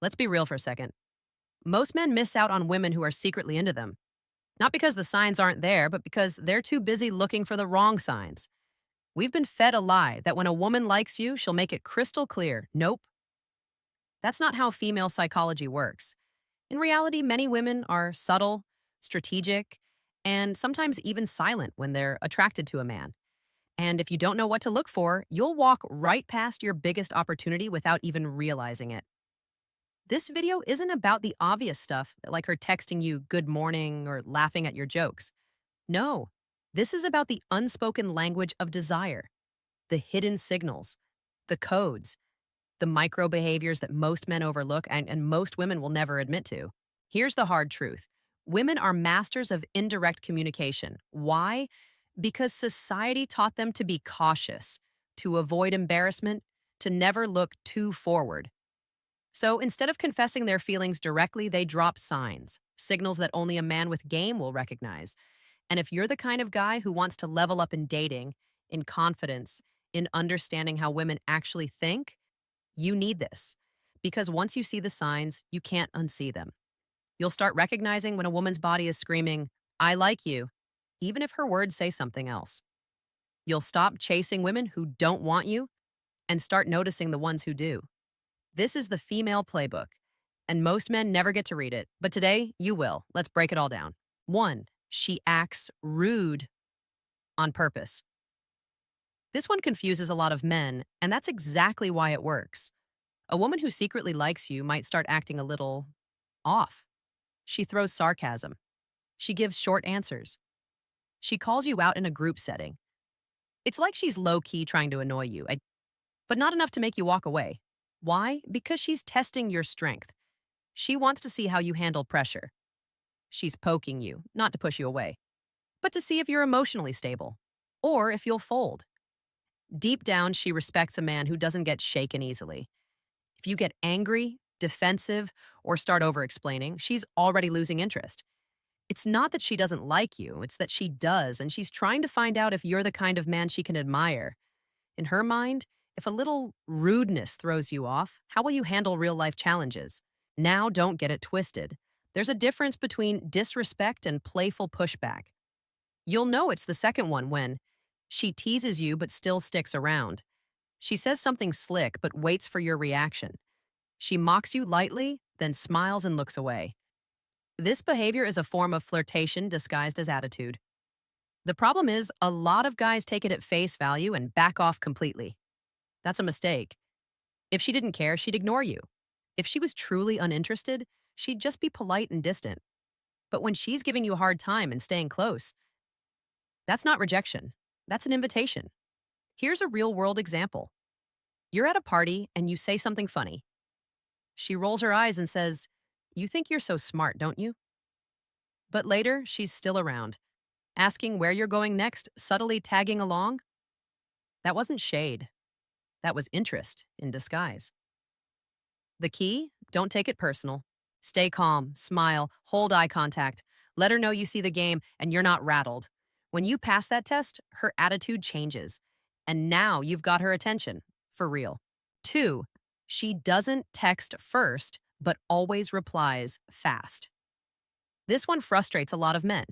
Let's be real for a second. Most men miss out on women who are secretly into them. Not because the signs aren't there, but because they're too busy looking for the wrong signs. We've been fed a lie that when a woman likes you, she'll make it crystal clear. Nope. That's not how female psychology works. In reality, many women are subtle, strategic, and sometimes even silent when they're attracted to a man. And if you don't know what to look for, you'll walk right past your biggest opportunity without even realizing it. This video isn't about the obvious stuff, like her texting you good morning or laughing at your jokes. No, this is about the unspoken language of desire, the hidden signals, the codes, the micro behaviors that most men overlook and most women will never admit to. Here's the hard truth. Women are masters of indirect communication. Why? Because society taught them to be cautious, to avoid embarrassment, to never look too forward. So instead of confessing their feelings directly, they drop signs, signals that only a man with game will recognize. And if you're the kind of guy who wants to level up in dating, in confidence, in understanding how women actually think, you need this. Because once you see the signs, you can't unsee them. You'll start recognizing when a woman's body is screaming, I like you, even if her words say something else. You'll stop chasing women who don't want you and start noticing the ones who do. This is the female playbook, and most men never get to read it, but today you will. Let's break it all down. 1. She acts rude on purpose. This one confuses a lot of men, and that's exactly why it works. A woman who secretly likes you might start acting a little off. She throws sarcasm. She gives short answers. She calls you out in a group setting. It's like she's low-key trying to annoy you, but not enough to make you walk away. Why? Because she's testing your strength. She wants to see how you handle pressure. She's poking you, not to push you away, but to see if you're emotionally stable or if you'll fold. Deep down, she respects a man who doesn't get shaken easily. If you get angry, defensive, or start over-explaining, she's already losing interest. It's not that she doesn't like you, it's that she does, and she's trying to find out if you're the kind of man she can admire. In her mind, if a little rudeness throws you off, how will you handle real-life challenges? Now, don't get it twisted. There's a difference between disrespect and playful pushback. You'll know it's the second one when she teases you but still sticks around. She says something slick but waits for your reaction. She mocks you lightly, then smiles and looks away. This behavior is a form of flirtation disguised as attitude. The problem is, a lot of guys take it at face value and back off completely. That's a mistake. If she didn't care, she'd ignore you. If she was truly uninterested, she'd just be polite and distant. But when she's giving you a hard time and staying close, that's not rejection. That's an invitation. Here's a real-world example. You're at a party and you say something funny. She rolls her eyes and says, "You think you're so smart, don't you?" But later, she's still around, asking where you're going next, subtly tagging along. That wasn't shade. That was interest in disguise. The key? Don't take it personal. Stay calm, smile, hold eye contact. Let her know you see the game and you're not rattled. When you pass that test, her attitude changes. And now you've got her attention, for real. 2, she doesn't text first, but always replies fast. This one frustrates a lot of men.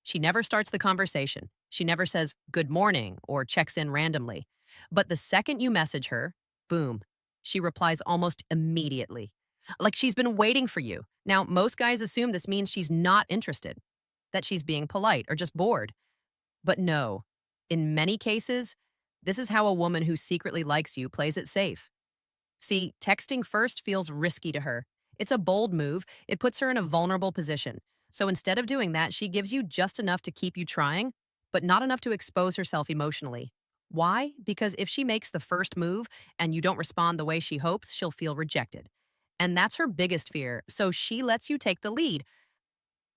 She never starts the conversation. She never says good morning or checks in randomly. But the second you message her, boom, she replies almost immediately. Like she's been waiting for you. Now, most guys assume this means she's not interested, that she's being polite or just bored. But no, in many cases, this is how a woman who secretly likes you plays it safe. See, texting first feels risky to her. It's a bold move. It puts her in a vulnerable position. So instead of doing that, she gives you just enough to keep you trying, but not enough to expose herself emotionally. Why? Because if she makes the first move and you don't respond the way she hopes, she'll feel rejected. And that's her biggest fear, so she lets you take the lead,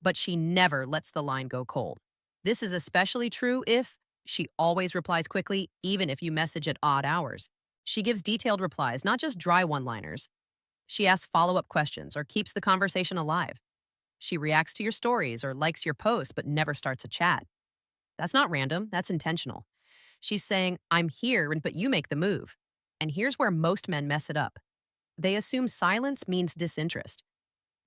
but she never lets the line go cold. This is especially true if she always replies quickly, even if you message at odd hours. She gives detailed replies, not just dry one-liners. She asks follow-up questions or keeps the conversation alive. She reacts to your stories or likes your posts but never starts a chat. That's not random, that's intentional. She's saying, I'm here, but you make the move. And here's where most men mess it up. They assume silence means disinterest.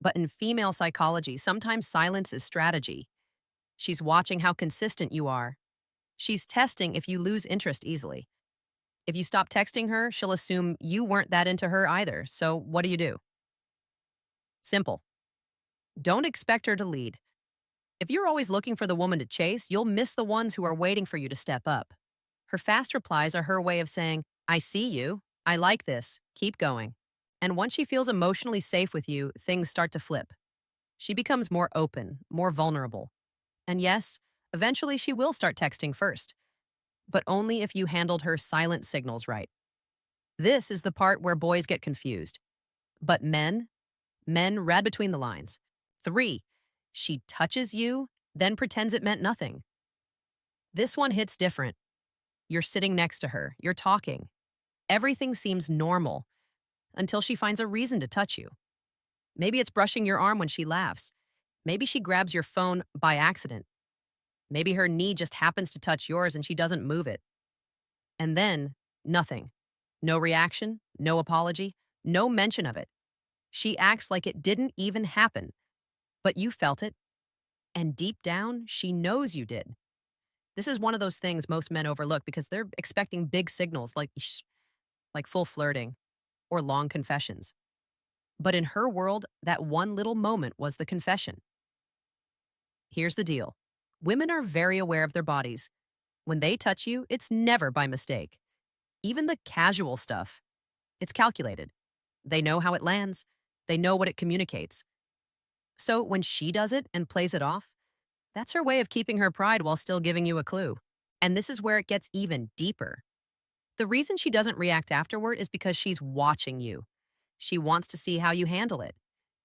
But in female psychology, sometimes silence is strategy. She's watching how consistent you are. She's testing if you lose interest easily. If you stop texting her, she'll assume you weren't that into her either. So what do you do? Simple. Don't expect her to lead. If you're always looking for the woman to chase, you'll miss the ones who are waiting for you to step up. Her fast replies are her way of saying, I see you. I like this. Keep going. And once she feels emotionally safe with you, things start to flip. She becomes more open, more vulnerable. And yes, eventually she will start texting first, but only if you handled her silent signals right. This is the part where boys get confused. But men read between the lines. 3, she touches you, then pretends it meant nothing. This one hits different. You're sitting next to her, you're talking. Everything seems normal until she finds a reason to touch you. Maybe it's brushing your arm when she laughs. Maybe she grabs your phone by accident. Maybe her knee just happens to touch yours and she doesn't move it. And then, nothing. No reaction, no apology, no mention of it. She acts like it didn't even happen. But you felt it, and deep down, she knows you did. This is one of those things most men overlook because they're expecting big signals like full flirting or long confessions. But in her world, that one little moment was the confession. Here's the deal. Women are very aware of their bodies. When they touch you, it's never by mistake. Even the casual stuff, it's calculated. They know how it lands. They know what it communicates. So when she does it and plays it off, that's her way of keeping her pride while still giving you a clue. And this is where it gets even deeper. The reason she doesn't react afterward is because she's watching you. She wants to see how you handle it.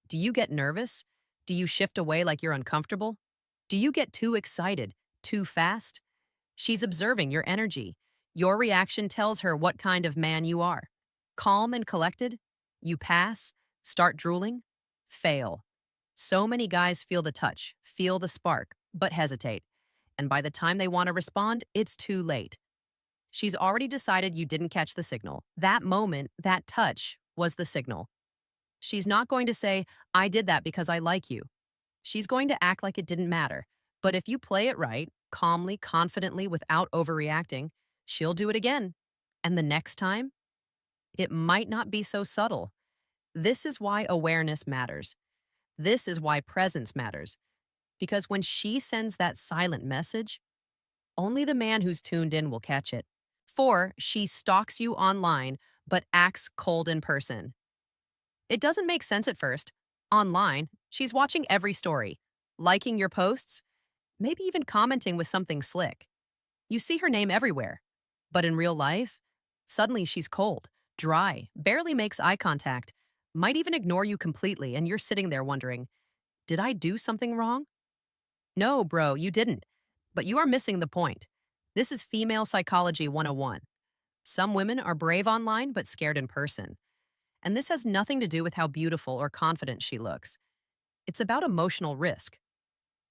Do you get nervous? Do you shift away like you're uncomfortable? Do you get too excited, too fast? She's observing your energy. Your reaction tells her what kind of man you are. Calm and collected? You pass, start drooling, fail. So many guys feel the touch, feel the spark, but hesitate. And by the time they want to respond, it's too late. She's already decided you didn't catch the signal. That moment, that touch, was the signal. She's not going to say, I did that because I like you. She's going to act like it didn't matter. But if you play it right, calmly, confidently, without overreacting, she'll do it again. And the next time, it might not be so subtle. This is why awareness matters. This is why presence matters. Because when she sends that silent message, only the man who's tuned in will catch it. 4, she stalks you online, but acts cold in person. It doesn't make sense at first. Online, she's watching every story, liking your posts, maybe even commenting with something slick. You see her name everywhere. But in real life, suddenly she's cold, dry, barely makes eye contact, might even ignore you completely, and you're sitting there wondering, did I do something wrong? No, bro, you didn't. But you are missing the point. This is female psychology 101. Some women are brave online but scared in person. And this has nothing to do with how beautiful or confident she looks. It's about emotional risk.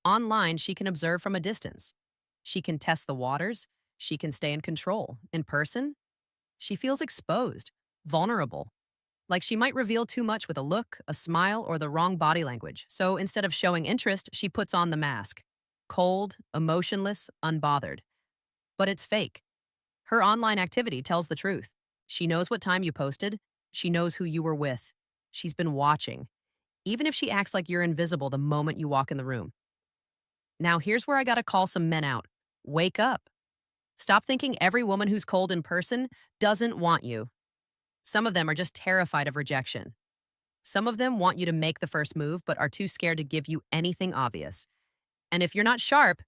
Online, she can observe from a distance. She can test the waters. She can stay in control. In person, she feels exposed, vulnerable. Like she might reveal too much with a look, a smile, or the wrong body language. So instead of showing interest, she puts on the mask. Cold, emotionless, unbothered. But it's fake. Her online activity tells the truth. She knows what time you posted. She knows who you were with. She's been watching, even if she acts like you're invisible the moment you walk in the room. Now, here's where I gotta call some men out. Wake up. Stop thinking every woman who's cold in person doesn't want you. Some of them are just terrified of rejection. Some of them want you to make the first move, but are too scared to give you anything obvious. And if you're not sharp,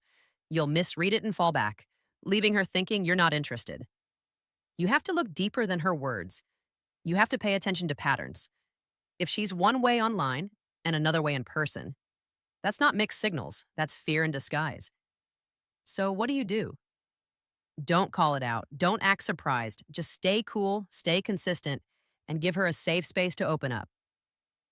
you'll misread it and fall back, leaving her thinking you're not interested. You have to look deeper than her words. You have to pay attention to patterns. If she's one way online and another way in person, that's not mixed signals, that's fear in disguise. So what do? Don't call it out. Don't act surprised. Just stay cool, stay consistent, and give her a safe space to open up.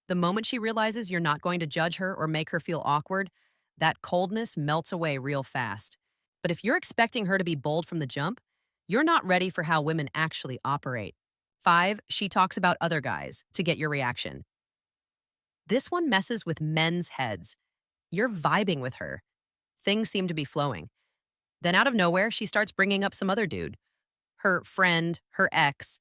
The moment she realizes you're not going to judge her or make her feel awkward, that coldness melts away real fast. But if you're expecting her to be bold from the jump, you're not ready for how women actually operate. 5, she talks about other guys to get your reaction. This one messes with men's heads. You're vibing with her. Things seem to be flowing. Then out of nowhere, she starts bringing up some other dude, her friend, her ex,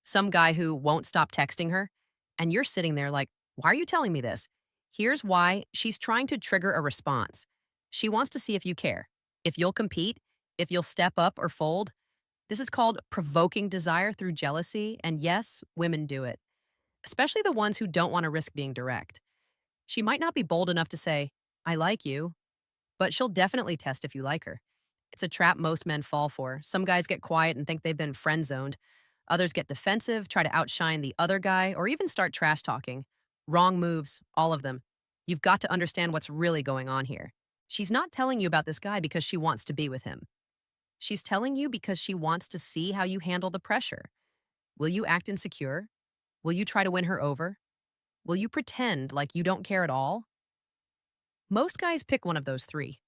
some guy who won't stop texting her. And you're sitting there like, why are you telling me this? Here's why: she's trying to trigger a response. She wants to see if you care, if you'll compete, if you'll step up or fold. This is called provoking desire through jealousy. And yes, women do it, especially the ones who don't want to risk being direct. She might not be bold enough to say, I like you, but she'll definitely test if you like her. It's a trap most men fall for. Some guys get quiet and think they've been friend zoned. Others get defensive, try to outshine the other guy, or even start trash talking. Wrong moves, all of them. You've got to understand what's really going on here. She's not telling you about this guy because she wants to be with him. She's telling you because she wants to see how you handle the pressure. Will you act insecure? Will you try to win her over? Will you pretend like you don't care at all? Most guys pick one of those three,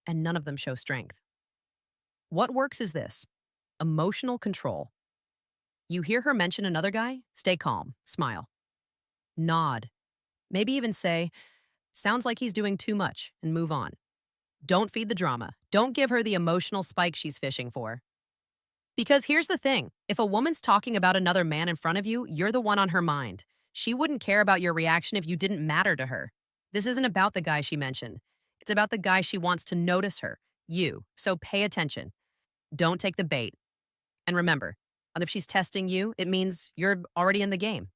and none of them show strength. What works is this: emotional control. You hear her mention another guy? Stay calm, smile, nod, maybe even say, sounds like he's doing too much, and move on. Don't feed the drama. Don't give her the emotional spike she's fishing for. Because here's the thing: if a woman's talking about another man in front of you, you're the one on her mind. She wouldn't care about your reaction if you didn't matter to her. This isn't about the guy she mentioned. It's about the guy she wants to notice her, you. So pay attention. Don't take the bait. And remember, and if she's testing you, it means you're already in the game.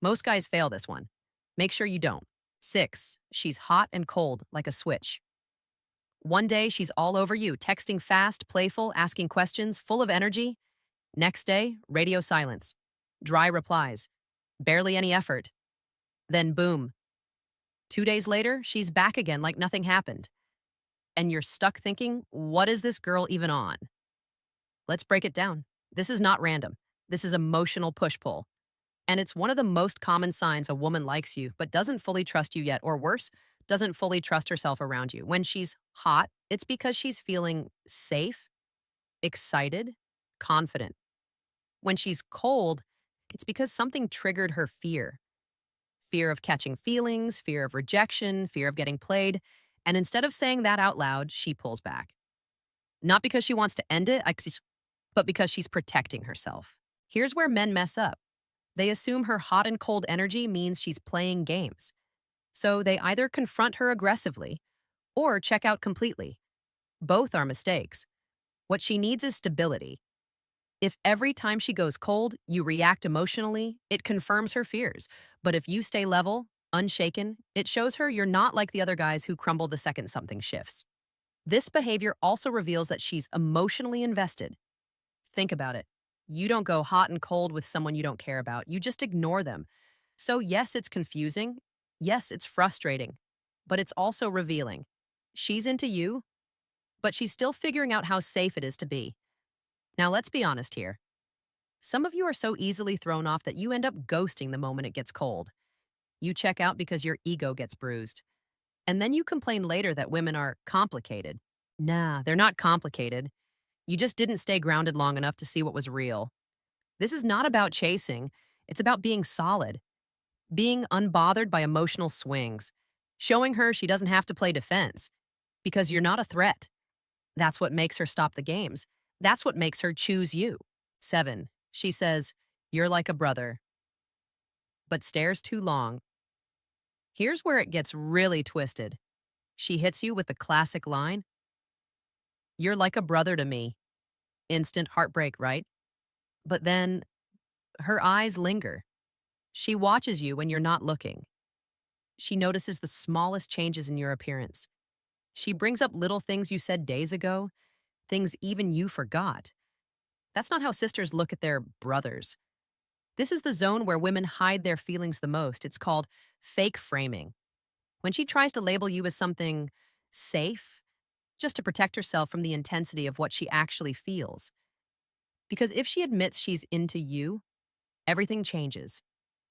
Most guys fail this one. Make sure you don't. 6, she's hot and cold like a switch. One day, she's all over you, texting fast, playful, asking questions, full of energy. Next day, radio silence, dry replies, barely any effort. Then boom. 2 days later, she's back again like nothing happened. And you're stuck thinking, what is this girl even on? Let's break it down. This is not random. This is emotional push-pull. And it's one of the most common signs a woman likes you but doesn't fully trust you yet, or worse, doesn't fully trust herself around you. When she's hot, it's because she's feeling safe, excited, confident. When she's cold, it's because something triggered her fear. Fear of catching feelings, fear of rejection, fear of getting played. And instead of saying that out loud, she pulls back. Not because she wants to end it, but because she's protecting herself. Here's where men mess up. They assume her hot and cold energy means she's playing games. So they either confront her aggressively or check out completely. Both are mistakes. What she needs is stability. If every time she goes cold, you react emotionally, it confirms her fears. But if you stay level, unshaken, it shows her you're not like the other guys who crumble the second something shifts. This behavior also reveals that she's emotionally invested. Think about it. You don't go hot and cold with someone you don't care about. You just ignore them. So yes, it's confusing. Yes, it's frustrating. But it's also revealing. She's into you, but she's still figuring out how safe it is to be. Now let's be honest here. Some of you are so easily thrown off that you end up ghosting the moment it gets cold. You check out because your ego gets bruised. And then you complain later that women are complicated. Nah, they're not complicated. You just didn't stay grounded long enough to see what was real. This is not about chasing. It's about being solid, being unbothered by emotional swings, showing her she doesn't have to play defense because you're not a threat. That's what makes her stop the games. That's what makes her choose you. 7, she says, you're like a brother, but stares too long. Here's where it gets really twisted. She hits you with the classic line, you're like a brother to me. Instant heartbreak, right? But then her eyes linger. She watches you when you're not looking. She notices the smallest changes in your appearance. She brings up little things you said days ago, things even you forgot. That's not how sisters look at their brothers. This is the zone where women hide their feelings the most. It's called fake framing. When she tries to label you as something safe, just to protect herself from the intensity of what she actually feels. Because if she admits she's into you, everything changes.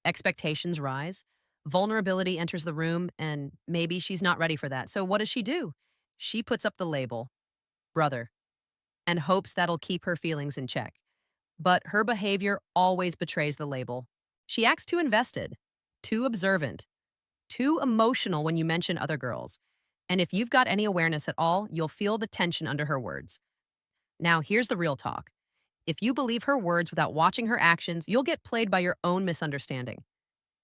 Expectations rise, vulnerability enters the room, and maybe she's not ready for that. So what does she do? She puts up the label, brother, and hopes that'll keep her feelings in check. but her behavior always betrays the label. She acts too invested, too observant, too emotional when you mention other girls. And if you've got any awareness at all, you'll feel the tension under her words. Now, here's the real talk. If you believe her words without watching her actions, you'll get played by your own misunderstanding.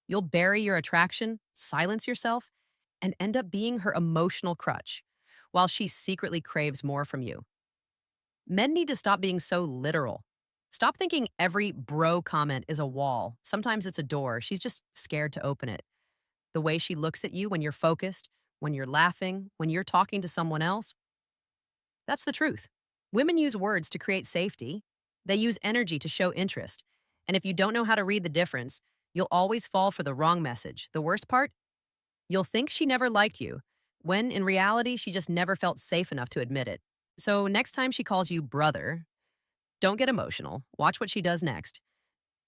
You'll bury your attraction, silence yourself, and end up being her emotional crutch, while she secretly craves more from you. Men need to stop being so literal. Stop thinking every bro comment is a wall. Sometimes it's a door. She's just scared to open it. The way she looks at you when you're focused, when you're laughing, when you're talking to someone else, that's the truth. Women use words to create safety. They use energy to show interest. And if you don't know how to read the difference, you'll always fall for the wrong message. The worst part? You'll think she never liked you, when in reality, she just never felt safe enough to admit it. So next time she calls you brother, don't get emotional. Watch what she does next.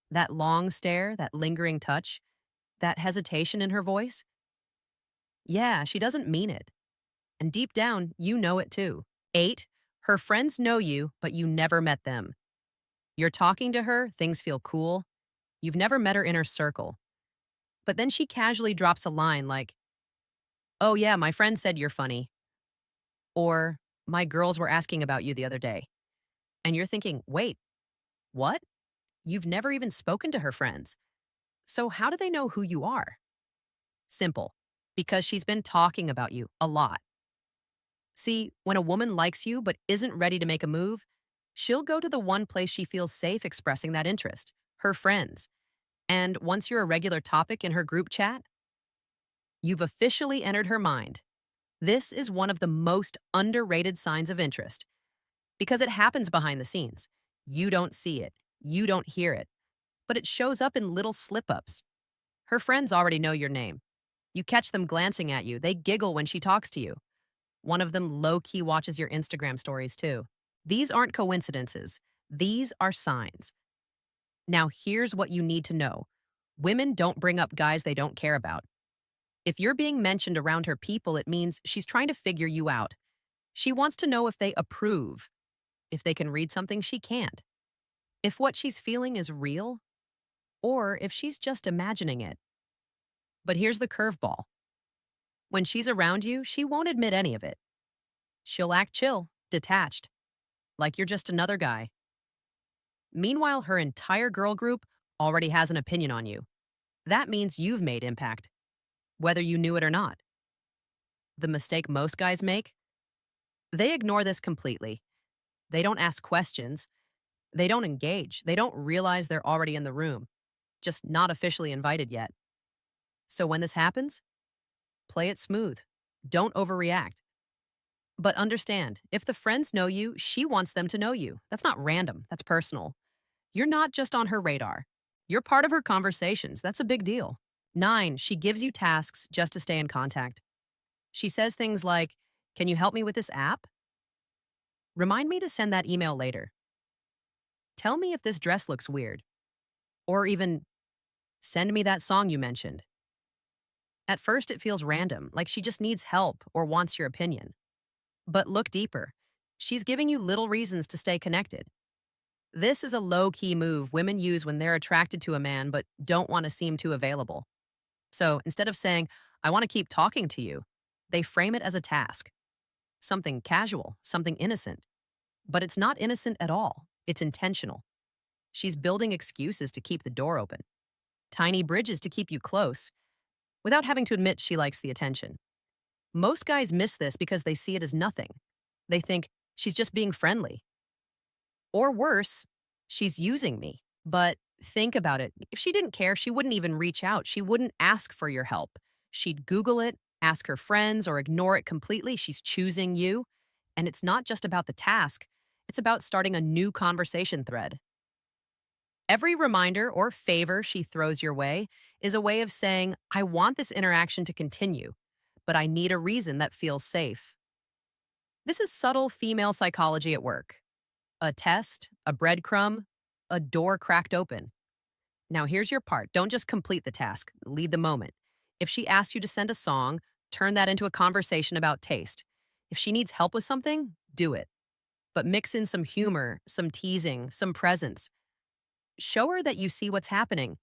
That long stare, that lingering touch, that hesitation in her voice. Yeah, she doesn't mean it. And deep down, you know it too. 8. Her friends know you, but you never met them. You're talking to her, things feel cool. You've never met her inner circle. But then she casually drops a line like, "Oh, yeah, my friend said you're funny." Or, "My girls were asking about you the other day." And you're thinking, wait, what? You've never even spoken to her friends. So how do they know who you are? Simple. Because she's been talking about you a lot. See, when a woman likes you but isn't ready to make a move, she'll go to the one place she feels safe expressing that interest, her friends. And once you're a regular topic in her group chat, you've officially entered her mind. This is one of the most underrated signs of interest because it happens behind the scenes. You don't see it, you don't hear it, but it shows up in little slip ups. Her friends already know your name. You catch them glancing at you, they giggle when she talks to you. One of them low key watches your Instagram stories too. These aren't coincidences, these are signs. Now, here's what you need to know: women don't bring up guys they don't care about. If you're being mentioned around her people, it means she's trying to figure you out. She wants to know if they approve, if they can read something she can't, if what she's feeling is real, or if she's just imagining it. But here's the curveball: when she's around you, she won't admit any of it. She'll act chill, detached, like you're just another guy. Meanwhile, her entire girl group already has an opinion on you. That means you've made impact, whether you knew it or not. The mistake most guys make? They ignore this completely. They don't ask questions. They don't engage. They don't realize they're already in the room, just not officially invited yet. So when this happens, play it smooth. Don't overreact. But understand, if the friends know you, she wants them to know you. That's not random, that's personal. You're not just on her radar. You're part of her conversations. That's a big deal. 9, she gives you tasks just to stay in contact. She says things like, "Can you help me with this app? Remind me to send that email later. Tell me if this dress looks weird." Or even, "Send me that song you mentioned." At first, it feels random, like she just needs help or wants your opinion. But look deeper. She's giving you little reasons to stay connected. This is a low-key move women use when they're attracted to a man but don't want to seem too available. So instead of saying, "I want to keep talking to you," they frame it as a task, something casual, something innocent. But it's not innocent at all. It's intentional. She's building excuses to keep the door open, tiny bridges to keep you close, without having to admit she likes the attention. Most guys miss this because they see it as nothing. They think, she's just being friendly. Or worse, she's using me. But think about it. If she didn't care, she wouldn't even reach out. She wouldn't ask for your help. She'd Google it, ask her friends, or ignore it completely. She's choosing you. And it's not just about the task, it's about starting a new conversation thread. Every reminder or favor she throws your way is a way of saying, "I want this interaction to continue, but I need a reason that feels safe." This is subtle female psychology at work. A test, a breadcrumb, a door cracked open. Now here's your part. Don't just complete the task, lead the moment. If she asks you to send a song, turn that into a conversation about taste. If she needs help with something, do it. But mix in some humor, some teasing, some presence. Show her that you see what's happening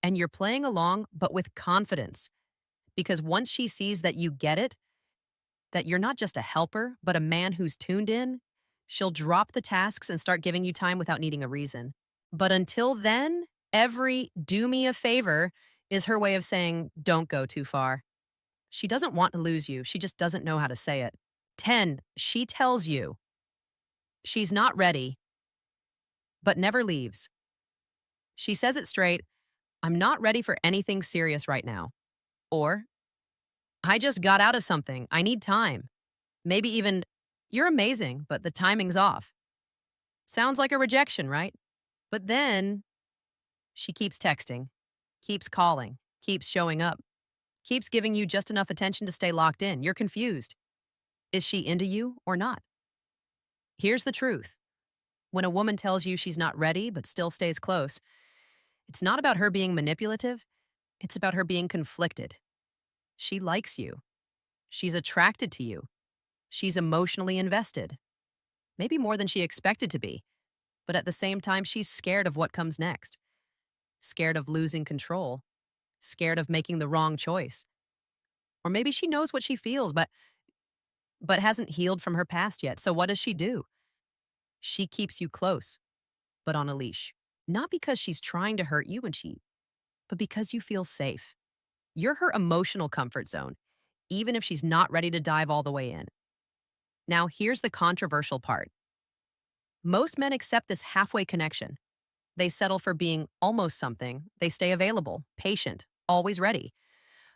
and you're playing along, but with confidence. Because once she sees that you get it, that you're not just a helper, but a man who's tuned in, she'll drop the tasks and start giving you time without needing a reason. But until then, every do me a favor is her way of saying, don't go too far. She doesn't want to lose you. She just doesn't know how to say it. 10, she tells you she's not ready, but never leaves. She says it straight, I'm not ready for anything serious right now. Or, I just got out of something. I need time. Maybe even, you're amazing, but the timing's off. Sounds like a rejection, right? But then she keeps texting, keeps calling, keeps showing up, keeps giving you just enough attention to stay locked in. You're confused. Is she into you or not? Here's the truth. When a woman tells you she's not ready but still stays close, it's not about her being manipulative, it's about her being conflicted. She likes you. She's attracted to you. She's emotionally invested. Maybe more than she expected to be. But at the same time, she's scared of what comes next. Scared of losing control. Scared of making the wrong choice. Or maybe she knows what she feels, but hasn't healed from her past yet. So what does she do? She keeps you close, but on a leash. Not because she's trying to hurt you but because you feel safe. You're her emotional comfort zone, even if she's not ready to dive all the way in. Now, here's the controversial part. Most men accept this halfway connection. They settle for being almost something. They stay available, patient, always ready.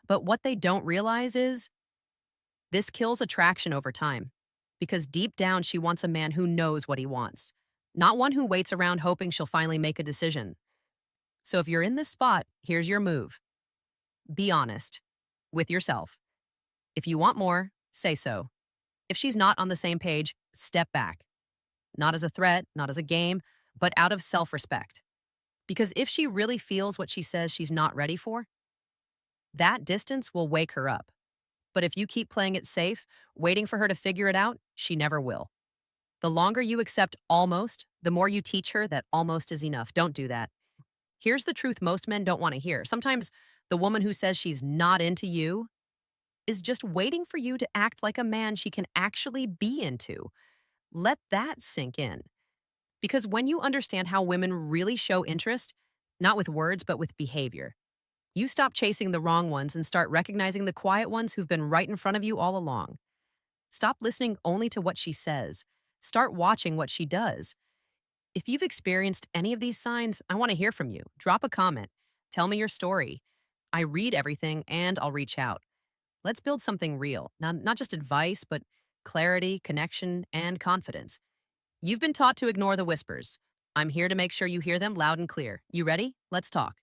But what they don't realize is this kills attraction over time. Because deep down, she wants a man who knows what he wants, not one who waits around hoping she'll finally make a decision. So if you're in this spot, here's your move. Be honest with yourself. If you want more, say so. If she's not on the same page, step back. Not as a threat, not as a game, but out of self-respect. Because if she really feels what she says she's not ready for, that distance will wake her up. But if you keep playing it safe, waiting for her to figure it out, she never will. The longer you accept almost, the more you teach her that almost is enough. Don't do that. Here's the truth most men don't want to hear. Sometimes the woman who says she's not into you is just waiting for you to act like a man she can actually be into. Let that sink in. Because when you understand how women really show interest, not with words, but with behavior, you stop chasing the wrong ones and start recognizing the quiet ones who've been right in front of you all along. Stop listening only to what she says. Start watching what she does. If you've experienced any of these signs, I want to hear from you. Drop a comment. Tell me your story. I read everything and I'll reach out. Let's build something real, not just advice, but clarity, connection, and confidence. You've been taught to ignore the whispers. I'm here to make sure you hear them loud and clear. You ready? Let's talk.